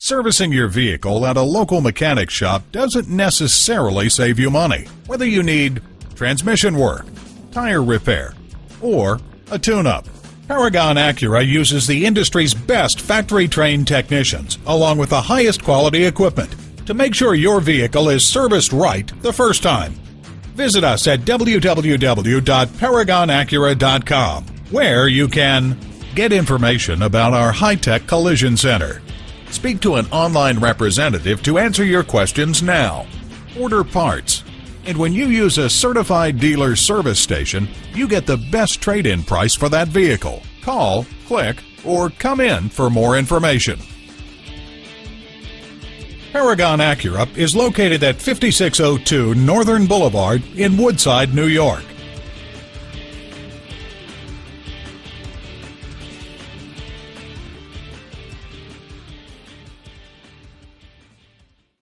Servicing your vehicle at a local mechanic shop doesn't necessarily save you money. Whether you need transmission work, tire repair, or a tune-up, Paragon Acura uses the industry's best factory-trained technicians along with the highest quality equipment to make sure your vehicle is serviced right the first time. Visit us at www.paragonacura.com, where you can get information about our high-tech collision center, speak to an online representative to answer your questions now, order parts, and when you use a certified dealer service station, you get the best trade-in price for that vehicle. Call, click, or come in for more information. Paragon Acura is located at 5602 Northern Boulevard in Woodside, New York.